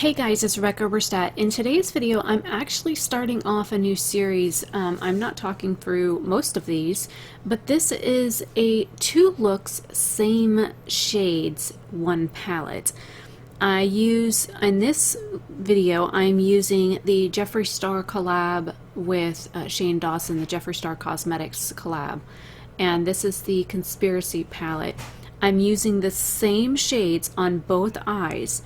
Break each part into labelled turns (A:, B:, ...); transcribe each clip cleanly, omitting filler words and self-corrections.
A: Hey guys, it's Oberstadt. In today's video, I'm actually starting off a new series. I'm not talking through most of these, but this is a two looks, same shades, one palette. In this video, I'm using the Jeffree Star collab with Shane Dawson, the Jeffree Star Cosmetics collab. And this is the Conspiracy palette. I'm using the same shades on both eyes.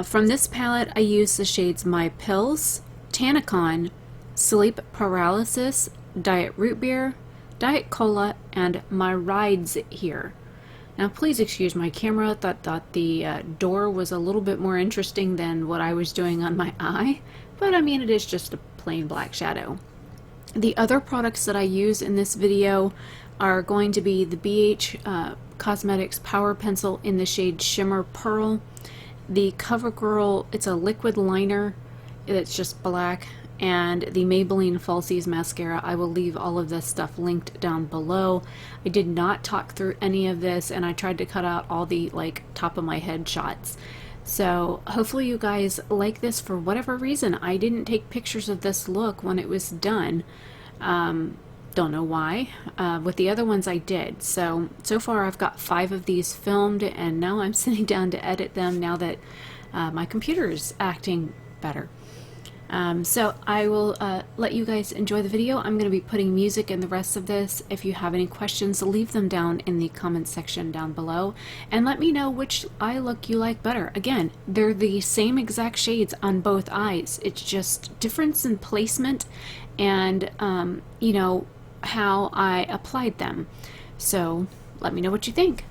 A: From this palette, I use the shades My Pills, Tanacon, Sleep Paralysis, Diet Root Beer, Diet Cola, and My Rides here. Now please excuse my camera, thought the door was a little bit more interesting than what I was doing on my eye, but I mean it is just a plain black shadow. The other products that I use in this video are going to be the BH Cosmetics Power Pencil in the shade Shimmer Pearl, the CoverGirl, it's a liquid liner, it's just black, and the Maybelline Falsies mascara. I will leave all of this stuff linked down below. I did not talk through any of this, and I tried to cut out all the top of my head shots. So hopefully you guys like this. For whatever reason, I didn't take pictures of this look when it was done. Don't know why. With the other ones I did. So far I've got 5 of these filmed, and now I'm sitting down to edit them now that my computer is acting better. So I will let you guys enjoy the video. I'm going to be putting music in the rest of this. If you have any questions, leave them down in the comments section down below, and let me know which eye look you like better. Again, they're the same exact shades on both eyes. It's just difference in placement and you know, how I applied them. So let me know what you think.